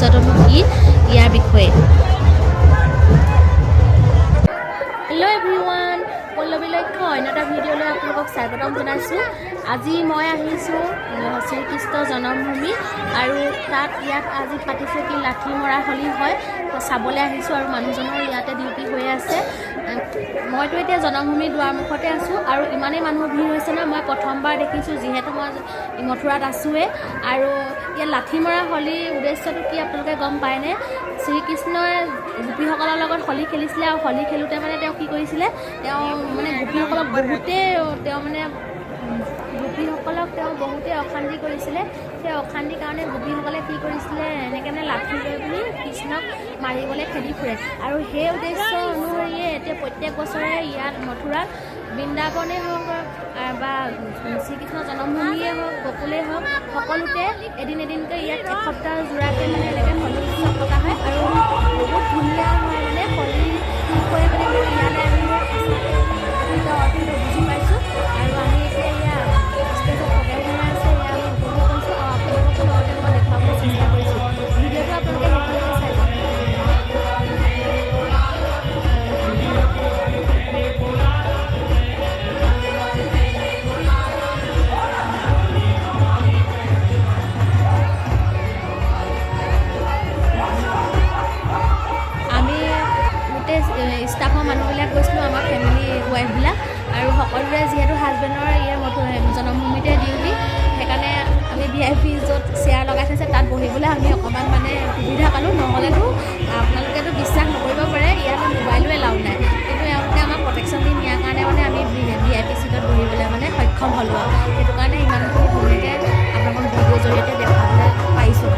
উদ্দেশ্যটোনো কি ইয়াৰ বিষয়ে। Hello' everyone, Pallavi লক্ষ্য অন্য এটা ভিডিঅ'লৈ আপোনালোকক স্বাগতম জনাইছোঁ। আজি মই আহিছোঁ শ্ৰীকৃষ্ণ জন্মভূমি আৰু ইয়াত আজি পাতিছে কি লাঠি মৰা হোলী হয় চাবলৈ আহিছোঁ আৰু মানুহজনৰ ইয়াতে ডিউটি হৈ আছে। মইতো এতিয়া জন্মভূমিৰ দুৱাৰমুখতে আছোঁ আৰু ইমানেই মানুহ ভিৰ হৈছে ন, মই প্ৰথমবাৰ দেখিছোঁ যিহেতু মই মথুৰাত আছোঁৱে। আৰু ইয়াত লাঠি মৰা হোলীৰ উদ্দেশ্যটো কি আপোনালোকে গম পায়নে? শ্ৰীকৃষ্ণই গোপীসকলৰ লগত হোলী খেলিছিলে আৰু হোলী খেলোঁতে মানে তেওঁ কি কৰিছিলে, তেওঁ মানে গোপীসকলক বহুতে অশান্তি কৰিছিলে। সেই অশান্তিৰ কাৰণে গোপীসকলে কি কৰিছিলে, এনেকৈ মানে লাঠি লৈ পিনি কৃষ্ণক মাৰিবলৈ খেদি ফুৰে। আৰু সেই উদ্দেশ্য অনুসৰিয়ে এতিয়া প্ৰত্যেক বছৰে ইয়াত মথুৰাত বৃন্দাবনেই হওক বা শ্ৰীকৃষ্ণ জন্মভূমিয়ে হওক, গকুলেই হওক, সকলোতে এদিনকৈ ইয়াত এসপ্তাহ জোৰাকৈ মানে এনেকৈ হোলী উৎসৱ পতা হয় আৰু বহুত ধুনীয়া হয় মানে হোলী বিষয়ে মানে মই ইয়ালৈ আহি বুজি পাইছোঁ। আৰু আমি এতিয়া ইয়াত ষ্টেজত প্ৰগ্ৰেম হৈ আছে, ইয়াত আমি উপভোগ কৰিছোঁ আৰু আপোনালোকক লগতে মই দেখুৱাবলৈ চেষ্টা কৰিছোঁ। ভিডিঅ'টো আপোনালোকে সকলোকে চাই চাওক। ষ্টাফৰ মানুহবিলাক গৈছিলোঁ, আমাৰ ফেমিলি ৱাইফবিলাক, আৰু সকলোৰে যিহেতু হাজবেণ্ডৰ জন্মভূমিতে ডিউটি, সেইকাৰণে আমি VIP য'ত চেয়াৰ লগাই থৈছে তাত বহিবলৈ আমি অকণমান মানে সুবিধা পালোঁ। নহ'লেতো আপোনালোকেতো বিশ্বাস নকৰিব পাৰে, ইয়াত মোবাইলো এলাউ নাই, কিন্তু এওঁলোকে আমাক প্ৰটেকশ্যন দি নিয়াৰ কাৰণে মানে আমি VIP চিটত বহিবলৈ মানে সক্ষম হ'লোঁ আৰু সেইটো কাৰণে ইমানখিনি ধুনীয়াকৈ আপোনালোকক ভিডিঅ'ৰ জৰিয়তে দেখাবলৈ পাৰিছোঁ।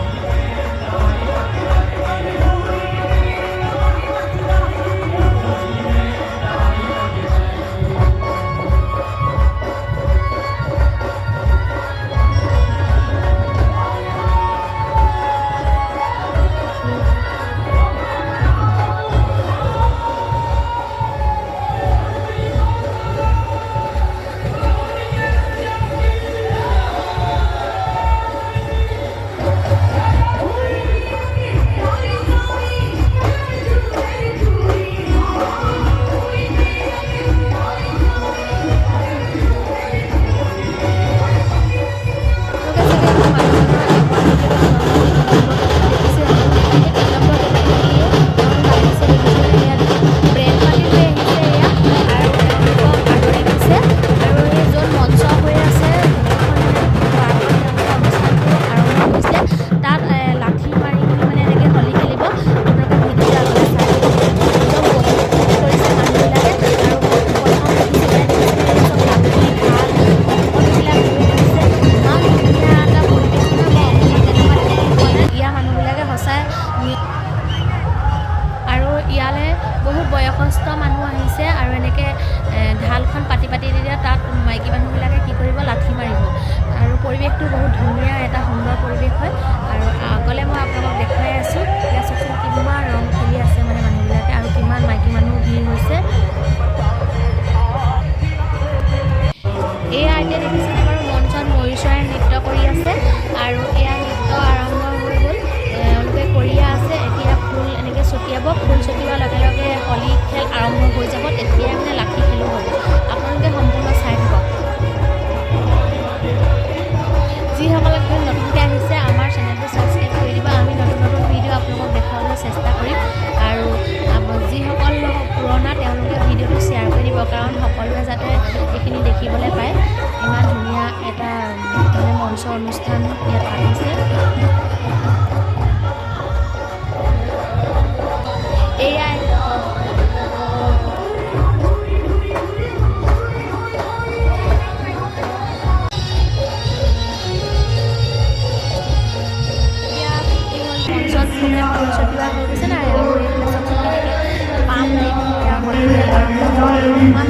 বহুত বয়সস্থ মানুহ আহিছে আৰু এনেকৈ ঢালখন পাতি দিলে তাত মাইকী মানুহবিলাকে কি কৰিব, লাঠি মাৰিব। আৰু পৰিৱেশটো বহুত ধুনীয়া, এটা সুন্দৰ পৰিৱেশ হয়। আৰু আগলৈ মই আপোনালোকক দেখুৱাই আছোঁ। এতিয়া চাওকচোন কিমান ৰং খেলি আছে মানে মানুহবিলাকে, আৰু কিমান মাইকী মানুহ ভিৰ হৈছে। এয়া এতিয়া দেখিছেনে বাৰু, মঞ্চত ময়ূৰ চৰাই নৃত্য কৰি আছে আৰু এয়া নৃত্য আৰম্ভ হৈ গ'ল, এওঁলোকে কৰিয়ে আছে। এতিয়া ফুল এনেকৈ ছটিয়াব, ফুল ছটিওৱাৰ লগে লগে হোলী খেল আৰম্ভ হৈ যাব, তেতিয়াই মানে লাঠি খেলো হ'ব। আপোনালোকে সম্পূৰ্ণ চাই থাকক। যিসকলে নতুনকৈ আহিছে আমাৰ চেনেলটো ছাবস্ক্ৰাইব কৰি দিব। আমি নতুন ভিডিঅ' আপোনালোকক দেখাবলৈ চেষ্টা কৰিম। আৰু যিসকল পুৰণা তেওঁলোকে ভিডিঅ'টো শ্বেয়াৰ কৰি দিব, কাৰণ সকলোৱে যাতে এইখিনি দেখিবলৈ পায়। ইমান ধুনীয়া এটা মানে মঞ্চ অনুষ্ঠান ইয়াত পাতিছে। এয়াই মঞ্চত ফুল ছটিওৱা হৈ গৈছে নাই, আৰু পাম ইমান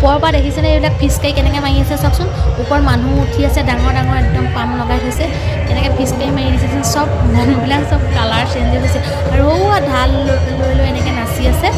ওপৰৰ পৰা দেখিছেনে এইবিলাক ফিচকাৰী কেনেকৈ মাৰি আছে চাওকচোন ওপৰত মানুহ উঠি আছে ডাঙৰ ডাঙৰ একদম পাম লগাই থৈছে কেনেকৈ ফিচকাৰী মাৰি দিছে চব মানুহবিলাক চব কালাৰ চেঞ্জ হৈছে আৰু ঢাল লৈ লৈ এনেকৈ নাচি আছে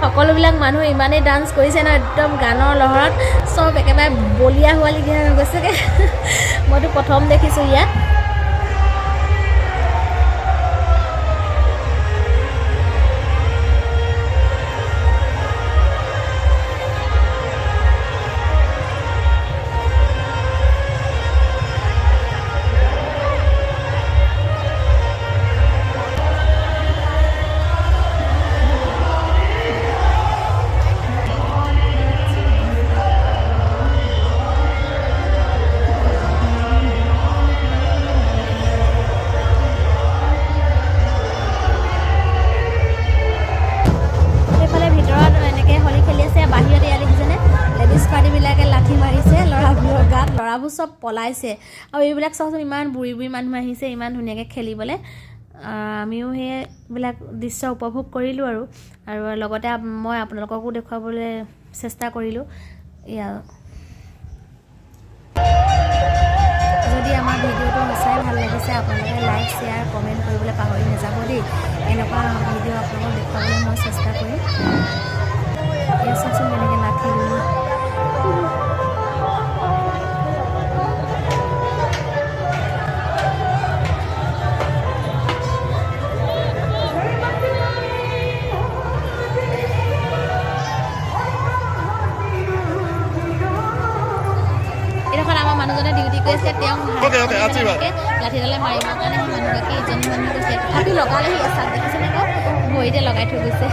সকলোবিলাক মানুহ ইমানেই ডান্স কৰিছে ন একদম গানৰ লহৰত চব একেবাৰে বলিয়া হোৱালিগীয়া হৈ গৈছেগৈ মইতো প্ৰথম দেখিছোঁ ইয়াত ল'ৰাবোৰ চব পলাইছে আৰু এইবিলাক চাওকচোন ইমান বুঢ়ী বুঢ়ী মানুহ আহিছে ইমান ধুনীয়াকৈ খেলিবলৈ আমিও সেইবিলাক দৃশ্য উপভোগ কৰিলোঁ আৰু লগতে মই আপোনালোককো দেখুৱাবলৈ চেষ্টা কৰিলোঁ এয়া যদি আমাৰ ভিডিঅ'টো সঁচাই ভাল লাগিছে আপোনালোকে লাইক শ্বেয়াৰ কমেণ্ট কৰিবলৈ পাহৰি নাযাব দেই এনেকুৱা ভিডিঅ' আপোনালোকক দেখুৱাবলৈ মই চেষ্টা কৰিম এয়া চাওকচোন কেনেকৈ লাঠি লৈ মানুহজনে ডিউটি কৰিছে তেওঁ লাঠিডালে মাৰিবৰ কাৰণে মানুহগৰাকী ইজনী মানুহ গৈছে তথাপি লগালেহি চাক দেখিছেনে আকৌ ভৰিতে লগাই থৈ গৈছে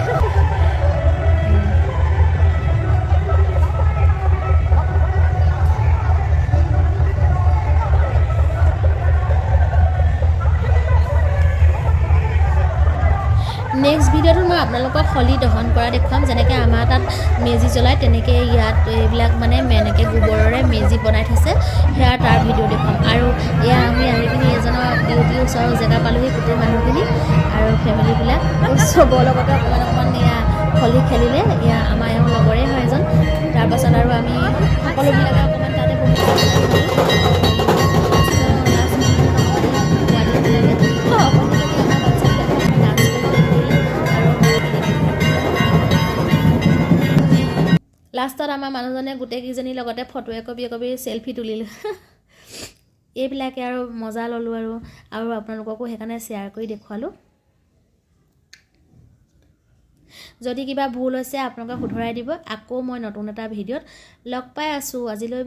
নেক্সট ভিডিঅ'টোত মই আপোনালোকক হলি দহন কৰা দেখুৱাম যেনেকৈ আমাৰ তাত মেজি জ্বলায় তেনেকৈ ইয়াত এইবিলাক মানে এনেকৈ গোবৰেৰে মেজি বনাই থৈছে সেয়া তাৰ ভিডিঅ' দেখুৱাম আৰু এয়া আমি আহি পিনি এজনৰ ডিউটিৰ ওচৰৰ জেগা পালোহি গোটেই মানুহখিনি আৰু ফেমিলিবিলাক চবৰ লগতে অকণমান এয়া হলি খেলিলে এয়া আমাৰ এওঁ লগৰে হয় এজন তাৰপাছত আৰু আমি সকলোবিলাকে অকণমান তাতে বহি লাষ্টত আমাৰ মানুহজনে গোটেইকেইজনীৰ লগতে ফটো একপি চেলফি তুলিলোঁ এইবিলাকে আৰু মজা ল'লোঁ আৰু আপোনালোককো সেইকাৰণে শ্বেয়াৰ কৰি দেখুৱালোঁ যদি কিবা ভুল হৈছে আপোনালোকে শুধৰাই দিব আকৌ মই নতুন এটা ভিডিঅ'ত লগ পাই আছোঁ আজিলৈ